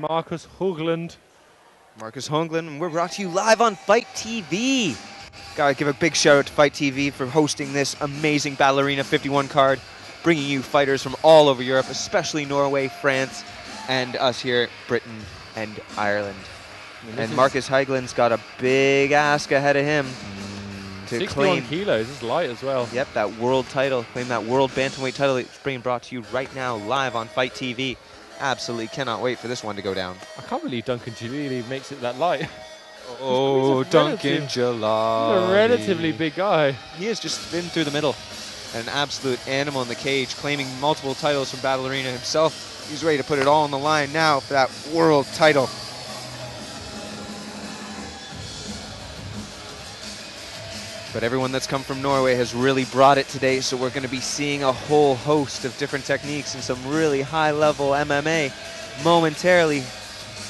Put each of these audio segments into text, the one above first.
Markus Hægland. Markus Hægland, and we're brought to you live on Fight TV. Gotta give a big shout out to Fight TV for hosting this amazing Battle Arena 51 card, bringing you fighters from all over Europe, especially Norway, France, and us here, Britain and Ireland. And Markus Hægland's got a big ask ahead of him to 61 claim kilos, it's light as well. Yep, that world title, claim that world bantamweight title. It's being brought to you right now, live on Fight TV. Absolutely cannot wait for this one to go down. I can't believe Duncan Djillali makes it that light. Oh, Duncan Djillali. He's a relatively big guy. He has just been through the middle. An absolute animal in the cage, claiming multiple titles from Battle Arena himself. He's ready to put it all on the line now for that world title. But everyone that's come from Norway has really brought it today, so we're going to be seeing a whole host of different techniques and some really high-level MMA momentarily.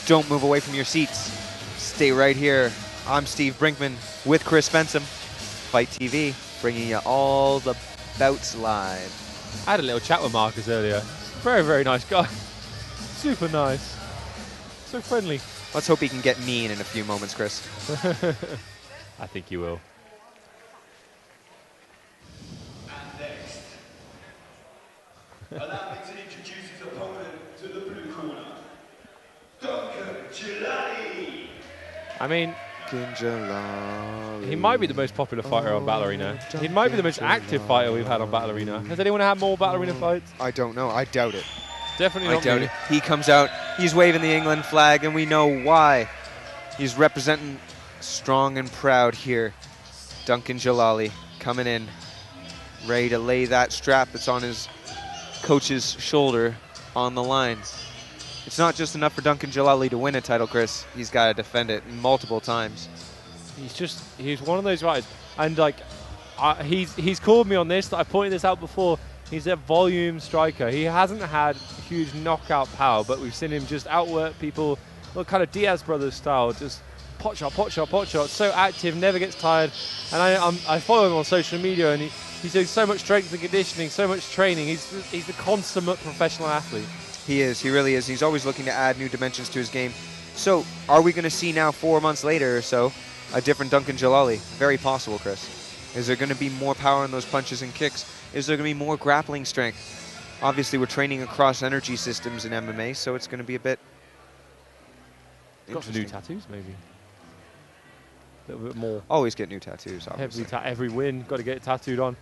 Don't move away from your seats. Stay right here. I'm Steve Brinkman with Chris Fensom, Fight TV, bringing you all the bouts live. I had a little chat with Markus earlier. Very, very nice guy. Super nice. So friendly. Let's hope he can get mean in a few moments, Chris. I think he will. Allow me to introduce his opponent to the blue corner, Duncan Djillali. I mean, Djillali. he might be the most popular fighter on Battle Arena. He might be the most active fighter we've had on Battle Arena. Has anyone had more Battle Arena fights? I don't know. I doubt it. Definitely not. I doubt it. He comes out, he's waving the England flag, and we know why. He's representing strong and proud here. Duncan Djillali coming in, ready to lay that strap that's on his coach's shoulder on the line. It's not just enough for Duncan Djillali to win a title, Chris. He's got to defend it multiple times. He's one of those fighters, and like, he's called me on this. I pointed this out before. He's a volume striker. He hasn't had huge knockout power, but we've seen him just outwork people, well, kind of Diaz brothers style, just pot shot, pot shot, pot shot. So active, never gets tired. And I follow him on social media, and he's doing so much strength and conditioning, so much training. He's the consummate professional athlete. He is. He really is. He's always looking to add new dimensions to his game. So, are we going to see now, 4 months later or so, a different Duncan Djillali? Very possible, Chris. Is there going to be more power in those punches and kicks? Is there going to be more grappling strength? Obviously, we're training across energy systems in MMA, so it's going to be a bit Got some new tattoos, maybe. A little bit more. Always get new tattoos, obviously. Every win, got to get it tattooed on.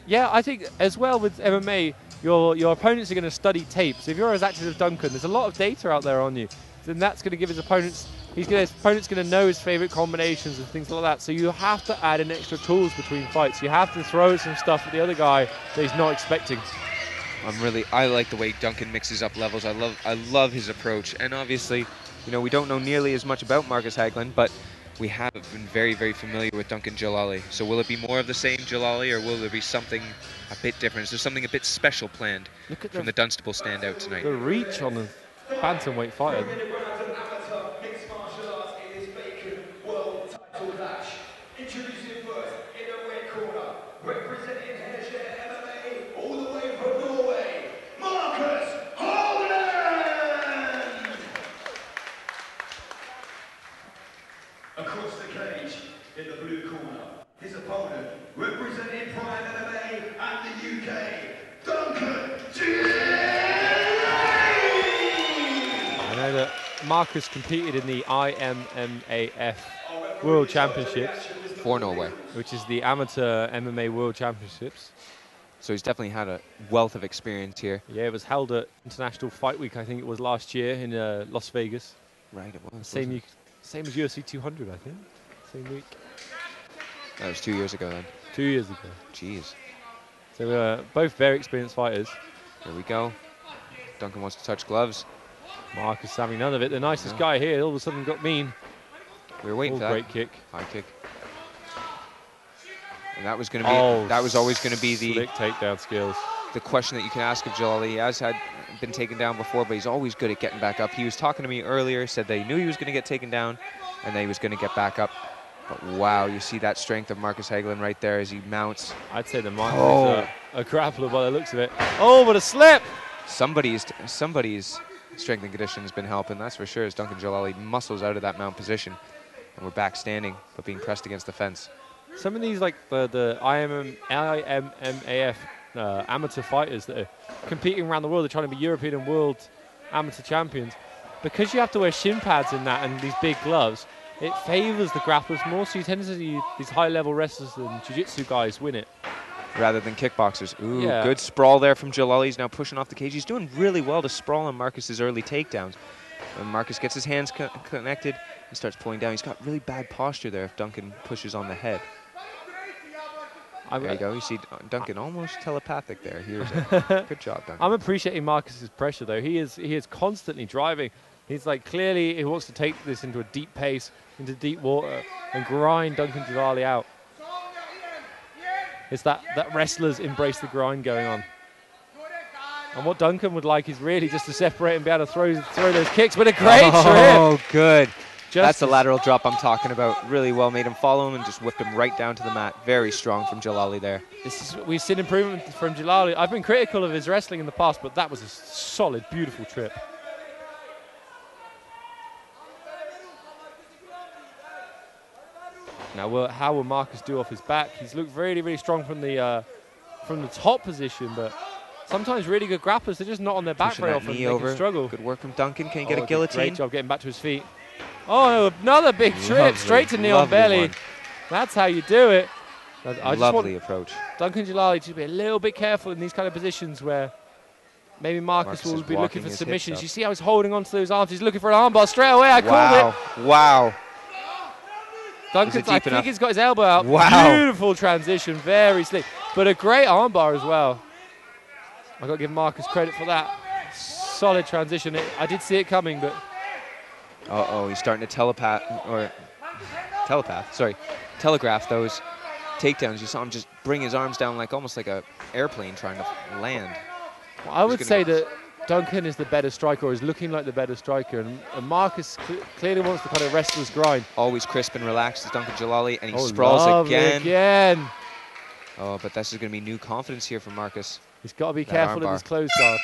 Yeah, I think as well with MMA, your opponents are going to study tapes. If you're as active as Duncan, there's a lot of data out there on you. Then that's going to give his opponents, his opponent's going to know his favorite combinations and things like that. So you have to add in extra tools between fights. You have to throw some stuff at the other guy that he's not expecting. I like the way Duncan mixes up levels. I love his approach. And obviously, you know, we don't know nearly as much about Markus Hægland, but we have been very, very familiar with Duncan Djillali. So will it be more of the same Djillali, or will there be something a bit different? Is there something a bit special planned from the Dunstable standout tonight? The reach on the bantamweight fighter. Introducing first in the red corner, representing Hægland MMA all the way from Norway, Markus Hægland! Across the cage, in the blue corner, his opponent, representing Prime MMA and the UK, Duncan Djillali! I know that Markus competed in the IMMAF World Championships. For Norway. Which is the Amateur MMA World Championships. So he's definitely had a wealth of experience here. Yeah, it was held at International Fight Week, I think it was last year in Las Vegas. Right, it was. Same as UFC 200, I think. Same week. That was 2 years ago then. 2 years ago. Jeez. So we're both very experienced fighters. Here we go. Duncan wants to touch gloves. Markus having none of it. The nicest guy here all of a sudden got mean. We were waiting for that. Great kick. High kick. And that was going to be. That was always going to be the slick takedown skills. The question that you can ask of Djillali. He has been taken down before, but he's always good at getting back up. He was talking to me earlier, said that he knew he was going to get taken down, and that he was going to get back up. But wow, you see that strength of Markus Hægland right there as he mounts. I'd say the Markus is a grappler by the looks of it. Oh, what a slip! Somebody's Strength and conditioning has been helping, that's for sure, as Duncan Djillali muscles out of that mount position. And we're back standing, but being pressed against the fence. Some of these, like the IMMAF amateur fighters that are competing around the world, they're trying to be European and world amateur champions. Because you have to wear shin pads in that and these big gloves, it favours the grapplers more, so you tend to see these high-level wrestlers and jiu-jitsu guys win it. Rather than kickboxers. Ooh, yeah. Good sprawl there from Djillali. He's now pushing off the cage. He's doing really well to sprawl on Marcus's early takedowns. When Markus gets his hands connected, he starts pulling down. He's got really bad posture there if Duncan pushes on the head. There you go. You see Duncan almost telepathic there. Here's it. Good job, Duncan. I'm appreciating Marcus's pressure, though. He is constantly driving. He's like, clearly he wants to take this into a deep pace, into deep water, and grind Duncan Djillali out. It's that wrestlers embrace the grind going on. And what Duncan would like is really just to separate and be able to throw those kicks. But a great trip. Oh, good. That's the lateral drop I'm talking about. Really well made him follow him and just whipped him right down to the mat. Very strong from Djillali there. We've seen improvement from Djillali. I've been critical of his wrestling in the past, but that was a solid, beautiful trip. Now, how will Markus do off his back? He's looked really, really strong from the top position, but sometimes really good grapplers, they're just not on their back very often. They can struggle. Good work from Duncan. Can he get a guillotine? Great job getting back to his feet. Oh, another big trip straight to knee on belly. One. That's how you do it. Lovely approach. Duncan Djillali to be a little bit careful in these kind of positions where maybe Markus will be looking for submissions. You see how he's holding on to those arms. He's looking for an armbar straight away. I called it. Wow. Duncan's, I think he's got his elbow out. Wow. Beautiful transition, very slick. But a great armbar as well. I've got to give Markus credit for that. Solid transition. I did see it coming, but... He's starting to telegraph those takedowns. You saw him just bring his arms down like almost like a airplane trying to land. Well, I would say that Duncan is the better striker, or is looking like the better striker, and Markus clearly wants the kind of wrestler's grind. Always crisp and relaxed is Duncan Djillali, and he sprawls again. Oh, but this is going to be new confidence here from Markus. He's got to be careful of his closed guard.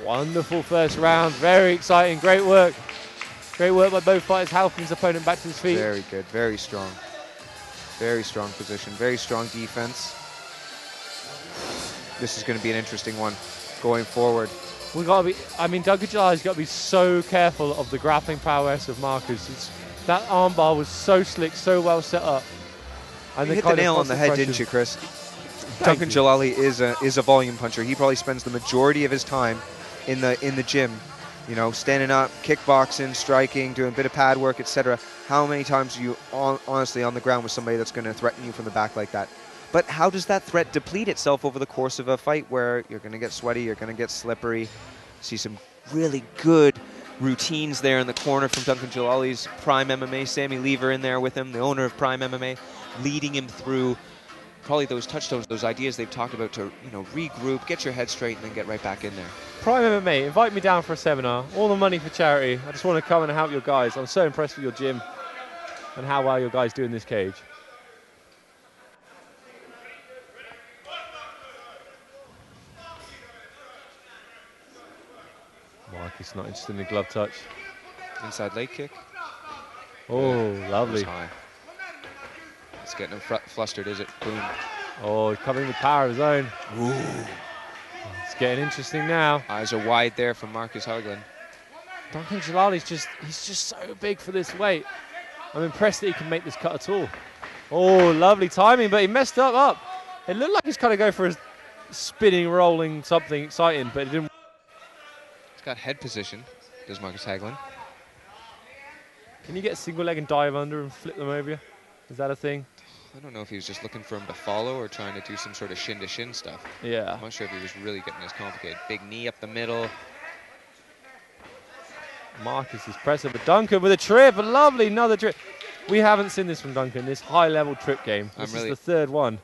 Wonderful first round, very exciting, great work. Great work by both fighters, helping his opponent back to his feet. Very good, very strong. Very strong position, very strong defense. This is going to be an interesting one going forward. We got to be, Duncan Djillali's got to be so careful of the grappling prowess of Markus. That armbar was so slick, so well set up. And you hit the nail on the head, didn't you, Chris? Duncan Djillali is a volume puncher. He probably spends the majority of his time in the gym, you know, standing up, kickboxing, striking, doing a bit of pad work, etc. How many times are you honestly on the ground with somebody that's going to threaten you from the back like that? But how does that threat deplete itself over the course of a fight where you're going to get sweaty, you're going to get slippery? See some really good routines there in the corner from Duncan Djillali's Prime MMA. Sammy Lever in there with him, the owner of Prime MMA, leading him through probably those touchstones, those ideas they've talked about to, you know, regroup, get your head straight, and then get right back in there. Prime MMA, invite me down for a seminar. All the money for charity. I just want to come and help your guys. I'm so impressed with your gym and how well your guys do in this cage. Markus not interested in the glove touch. Inside leg kick. Oh, lovely. It's getting him flustered, is it? Boom. Oh, he's coming with power of his own. Ooh. It's getting interesting now. Eyes are wide there from Markus Hægland. Duncan Djillali's he's just so big for this weight. I'm impressed that he can make this cut at all. Oh, lovely timing, but he messed up. It looked like he's kind of going for a spinning, rolling, something exciting, but it didn't. He's got head position, does Markus Hægland. Can you get a single leg and dive under and flip them over you? Is that a thing? I don't know if he was just looking for him to follow or trying to do some sort of shin-to-shin stuff. Yeah. I'm not sure if he was really getting this complicated. Big knee up the middle. Markus is pressing, but Duncan with a trip, a lovely another trip. We haven't seen this from Duncan, this high-level trip game. This is the third one.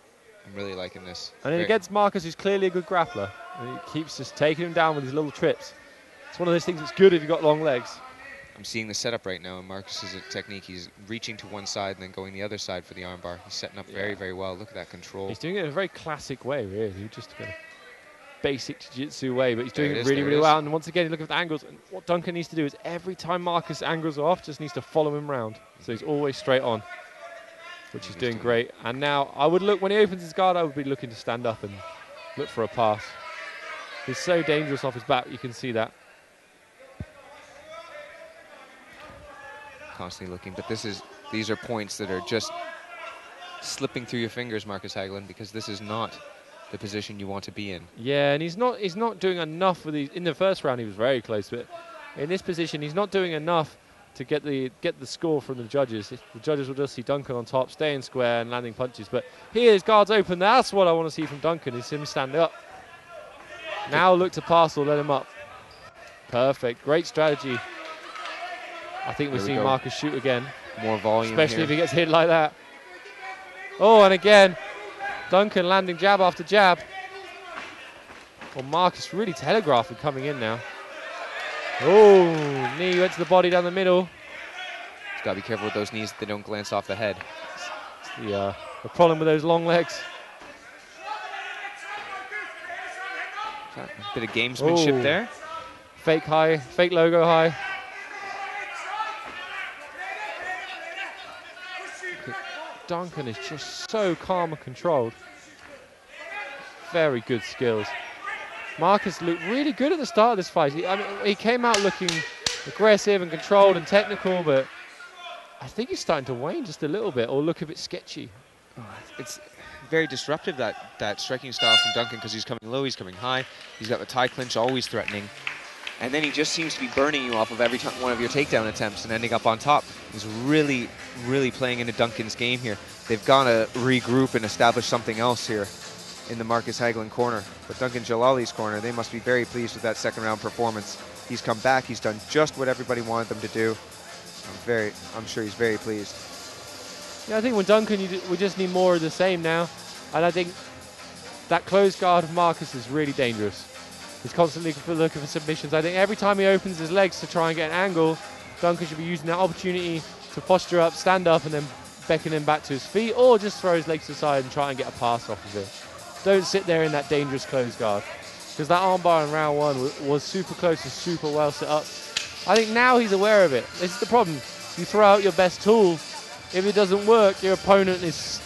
I'm really liking this. And against Markus, who's clearly a good grappler, and he keeps just taking him down with his little trips. It's one of those things that's good if you've got long legs. I'm seeing the setup right now in Markus's technique. He's reaching to one side and then going the other side for the armbar. He's setting up very, very well. Look at that control. He's doing it in a very classic way, really. He just kind of basic jiu-jitsu way, but he's doing it really, really well. And once again, you look at the angles. And what Duncan needs to do is every time Markus angles off, just needs to follow him round. So he's always straight on, which he's doing great. And now I would look, when he opens his guard, I would be looking to stand up and look for a pass. He's so dangerous off his back, you can see that. Constantly looking, but these are points that are just slipping through your fingers, Markus Hægland, because this is not the position you want to be in. Yeah, and he's not doing enough with these. In the first round, he was very close, but in this position, he's not doing enough to get the score from the judges. The judges will just see Duncan on top, staying square and landing punches. But here, his guard's open. That's what I want to see from Duncan, is him stand up. Now look to pass or let him up. Perfect. Great strategy. I think we're seeing Markus shoot again. More volume, especially if he gets hit like that. Oh, and again, Duncan landing jab after jab. Well, Markus really telegraphing coming in now. Oh, knee went to the body down the middle. He's got to be careful with those knees that they don't glance off the head. It's the problem with those long legs. A bit of gamesmanship there. Fake high, fake logo high. Duncan is just so calm and controlled. Very good skills. Markus looked really good at the start of this fight. He came out looking aggressive and controlled and technical, but I think he's starting to wane just a little bit or look a bit sketchy. It's very disruptive, that striking style from Duncan, because he's coming low, he's coming high. He's got the tie clinch, always threatening. And then he just seems to be burning you off of every one of your takedown attempts and ending up on top. He's really, really playing into Duncan's game here. They've got to regroup and establish something else here in the Markus Hægland corner. But Duncan Djillali's corner, they must be very pleased with that second round performance. He's come back, he's done just what everybody wanted them to do. I'm sure he's very pleased. Yeah, I think with Duncan, we just need more of the same now. And I think that closed guard of Markus is really dangerous. He's constantly looking for submissions. I think every time he opens his legs to try and get an angle, Duncan should be using that opportunity to posture up, stand up, and then beckon him back to his feet, or just throw his legs to the side and try and get a pass off of it. Don't sit there in that dangerous closed guard, because that armbar in round one was super close and super well set up. I think now he's aware of it. This is the problem. You throw out your best tool. If it doesn't work, your opponent is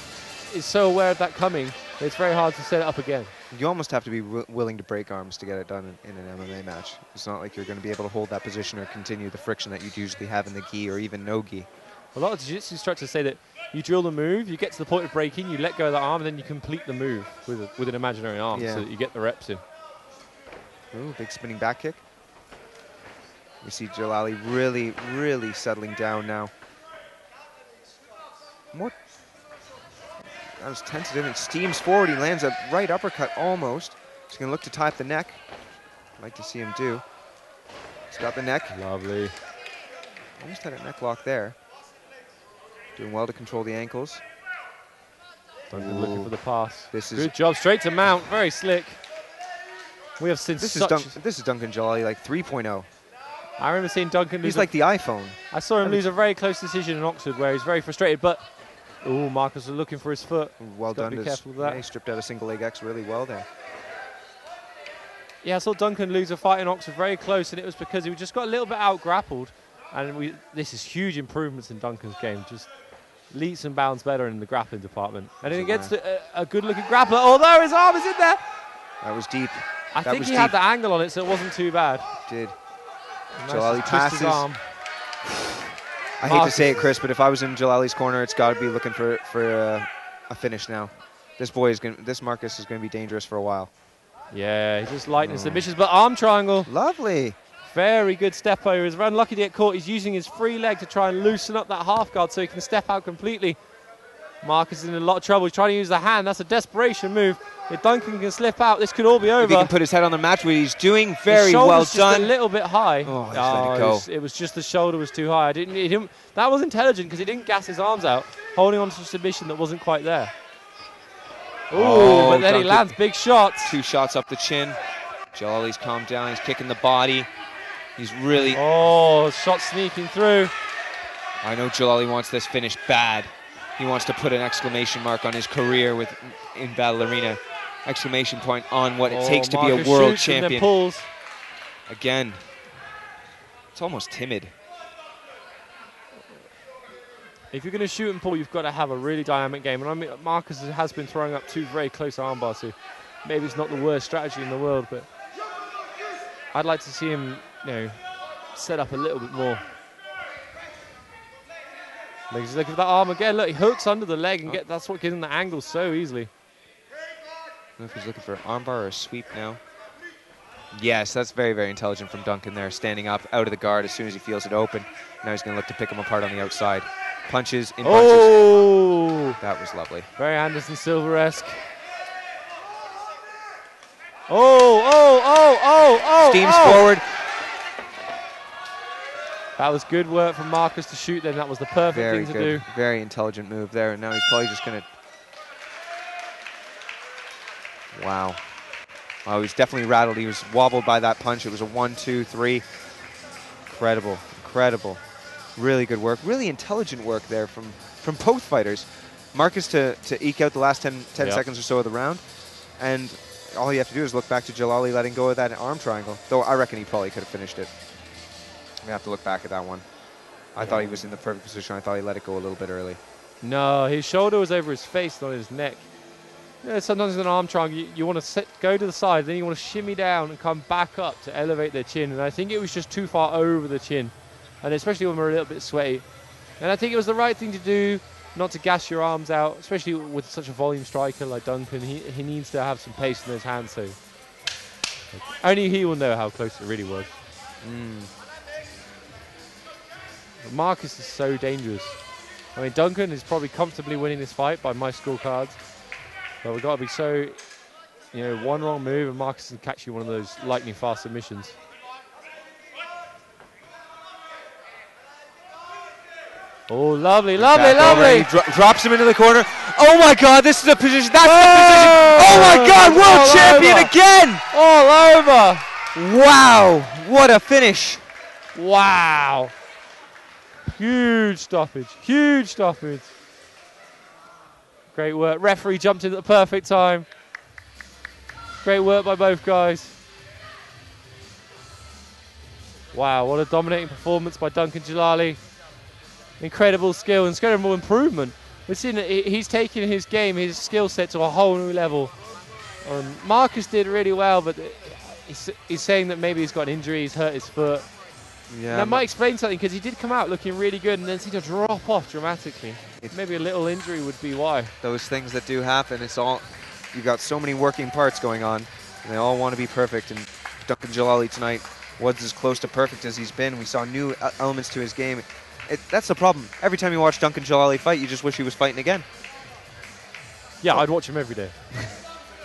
so aware of that coming, it's very hard to set it up again. You almost have to be willing to break arms to get it done in an MMA match. It's not like you're going to be able to hold that position or continue the friction that you'd usually have in the gi or even no gi. A lot of jiu-jitsu instructors say that you drill the move, you get to the point of breaking, you let go of the arm, and then you complete the move with an imaginary arm so that you get the reps in. Ooh, big spinning back kick. We see Djillali really, really settling down now. More. That was tentative and steams forward. He lands a right uppercut almost. He's going to look to tie up the neck. I'd like to see him do. He's got the neck. Lovely. Almost had a neck lock there. Doing well to control the ankles. Duncan looking for the pass. This is good job, straight to mount, very slick. We have seen this is Duncan Djillali like 3.0. I remember seeing Duncan lose. He's like the iPhone. I saw him lose a very close decision in Oxford where he's very frustrated, but Markus was looking for his foot. Well done. Be careful with that. Yeah, he stripped out a single leg X really well there. Yeah, I saw Duncan lose a fight in Oxford very close, and it was because he just got a little bit out grappled. And this is huge improvements in Duncan's game. Just leaps and bounds better in the grappling department. And then he gets a good looking grappler, although his arm is in there. That was deep. I think he had the angle on it, so it wasn't too bad. Did. Djillali passes. Arm. I hate to say it, Chris, but if I was in Djillali's corner, it's got to be looking for a finish now. This Markus is going to be dangerous for a while. Yeah, he's just lightning submissions, but arm triangle. Lovely. Very good step over. He's unlucky to get caught. He's using his free leg to try and loosen up that half guard so he can step out completely. Markus is in a lot of trouble. He's trying to use the hand. That's a desperation move. If Duncan can slip out, this could all be over. If he can put his head on the mat, what he's doing, very well done. Just a little bit high. Oh, just let it go. It was just the shoulder was too high. That was intelligent because he didn't gas his arms out, holding on to a submission that wasn't quite there. But then Duncan, he lands big shots. 2 shots up the chin. Djillali's calmed down. He's kicking the body. He's really... shot sneaking through. I know Djillali wants this finish bad. He wants to put an exclamation mark on his career in Battle Arena. exclamation point on what it takes to be a Markus world shoots and then champion. pulls. Again, it's almost timid. If you're going to shoot and pull, you've got to have a really dynamic game. And I mean, Markus has been throwing up 2 very close armbars, so maybe it's not the worst strategy in the world, but I'd like to see him, you know, set up a little bit more. Like, he's looking for that arm again. Look, he hooks under the leg, and that's what gives him the angle so easily. I don't know if he's looking for an armbar or a sweep now. Yes, that's very, very intelligent from Duncan there, standing up out of the guard as soon as he feels it open. Now he's going to look to pick him apart on the outside. Punches in bunches. Oh! That was lovely. Very Anderson Silver-esque. Oh! Steams forward. That was good work from Markus to shoot then. That was the perfect Very thing to good. do. Very intelligent move there. And now he's probably just going to... Wow. Oh, he was definitely rattled. He was wobbled by that punch. It was a 1, 2, 3. Incredible. Incredible. Really good work. Really intelligent work there from both fighters. Markus to eke out the last 10 seconds or so of the round. And all you have to do is look back to Djillali letting go of that arm triangle. Though I reckon he probably could have finished it. We have to look back at that one. I thought he was in the perfect position. I thought he let it go a little bit early. No, his shoulder was over his face, not his neck. You know, sometimes in an arm triangle, you want to go to the side, then you want to shimmy down and come back up to elevate their chin. And I think it was just too far over the chin, and especially when we're a little bit sweaty. And I think it was the right thing to do, not to gas your arms out, especially with such a volume striker like Duncan. He needs to have some pace in his hands, so only he will know how close it really was. Markus is so dangerous. I mean, Duncan is probably comfortably winning this fight by my scorecards, but we've got to be so, you know, one wrong move and Markus can catch you one of those lightning fast submissions. Oh, lovely, lovely, lovely. He drops him into the corner. Oh my God, this is the position. That's the position. Oh my God, world champion again. All over. Wow, what a finish. Wow. Huge stoppage, huge stoppage. Great work. Referee jumped in at the perfect time. Great work by both guys. Wow, what a dominating performance by Duncan Djillali. Incredible skill, incredible improvement. We're seeing that he's taking his game, his skill set to a whole new level. Markus did really well, but he's saying that maybe he's got an injury, he's hurt his foot. Yeah, that might explain something, because he did come out looking really good and then seemed to drop off dramatically. Maybe a little injury would be why. Those things that do happen, it's all, you've got so many working parts going on, and they all want to be perfect. And Duncan Djillali tonight was as close to perfect as he's been. We saw new elements to his game. That's the problem. Every time you watch Duncan Djillali fight, you just wish he was fighting again. Yeah, I'd watch him every day.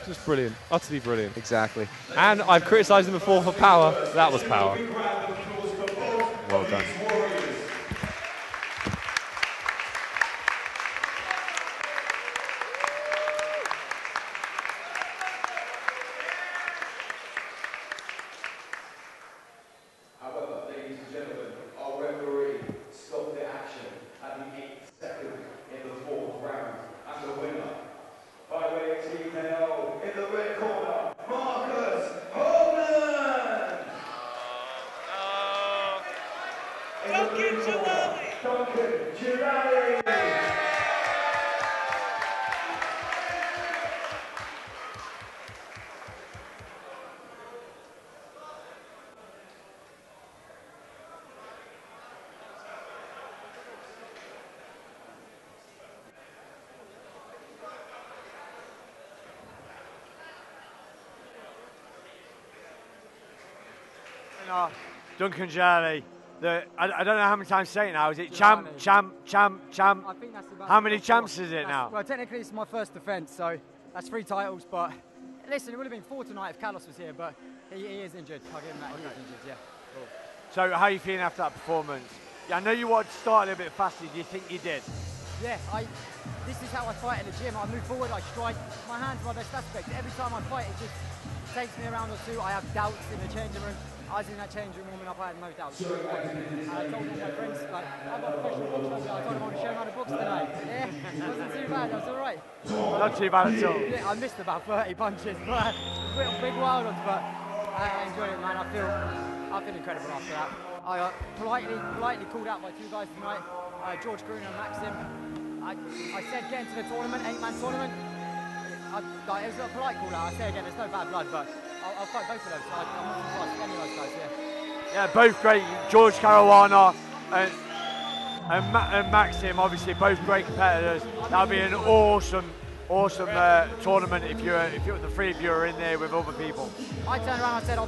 Just brilliant, utterly brilliant. Exactly. And I've criticised him before for power. That was power. Well done. However, ladies and gentlemen, our referee stopped the action at the 8th second in the 4th round. And the winner, by way of TKO in the red corner, Markus Hægland! Duncan Djillali! Duncan Djillali! Duncan Djillali, I don't know how many times to say it now. Is it champ, champ, champ, champ? I think that's about How many champs is it now? Well, technically it's my first defence, so that's 3 titles. But listen, it would have been 4 tonight if Carlos was here, but he is injured. I'll give him that. He is injured, yeah. Cool. So how are you feeling after that performance? Yeah, I know you wanted to start a little bit faster. Do you think you did? Yeah, this is how I fight in the gym. I move forward, I strike. My hand's my best aspect. Every time I fight, it just takes me a round or two. I have doubts in the changing room. I was in that change room warming up, I had no doubts. And I told all my friends, like, I've got a professional boxer, I told them I want to show them how to box tonight. Yeah, it wasn't too bad, that was all right. Not too bad at all. Yeah, I missed about 30 punches, but big wild ones, but I enjoyed it, man. I feel incredible after that. I got politely called out by 2 guys tonight, George Gruner and Maxim. I said get into the tournament, 8-man tournament. It was a polite call out. I say again, there's no bad blood, but I'll fight both of those. I'm not surprised any of those guys, yeah. Yeah, both great. George Caruana and Maxim, obviously both great competitors. That'll be an awesome tournament if the 3 of you are in there with other people. I turned around and I said I'll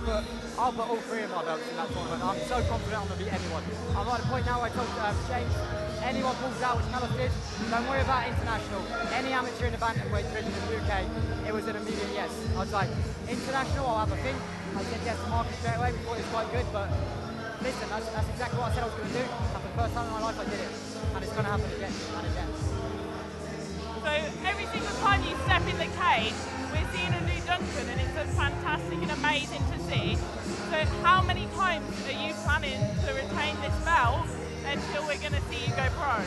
put all 3 of my belts in that tournament. I'm so confident I'm going to beat anyone. I'm at a point now where I told James, anyone pulls out, which Carlos did, don't worry about international. Any amateur in the bantamweight division in the UK, it was an immediate yes. I was like, international, I'll have a think. I said yes to Markus straight away, we thought it was quite good, but listen, that's exactly what I said I was going to do. And for the first time in my life I did it. And it's going to happen again and again. So every single time you step in the cage, we're seeing a new Duncan, and it's fantastic and amazing to see. So how many times are you planning to retain this belt until we're going to see you go pro?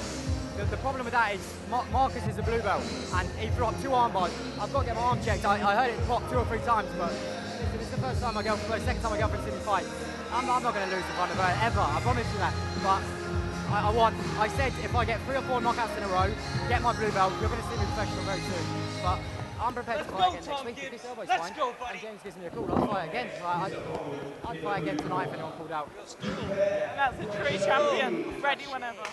The problem with that is Markus is a blue belt, and he dropped 2 arm bars. I've got to get my arm checked. I heard it drop 2 or 3 times, but this is the first time second time my girlfriend's seen me fight. I'm not going to lose in front of her ever. I promise you that. But I said if I get 3 or 4 knockouts in a row, get my blue belt, you're going to see me professional very soon. But I'm prepared to fight again next week if this elbow's fine. And James gives me a call, I'll fight again. I'd fight again tonight if anyone pulled out. That's a true champion, ready whenever.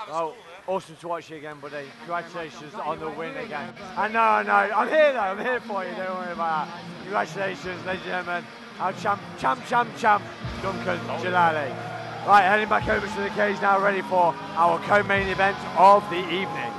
Oh, awesome to watch you again, buddy. Congratulations on the win again. I know, I'm here though, I'm here for you, don't worry about that. Congratulations, ladies and gentlemen. Our champ, Duncan Djillali. Right, heading back over to the cage now, ready for our co-main event of the evening.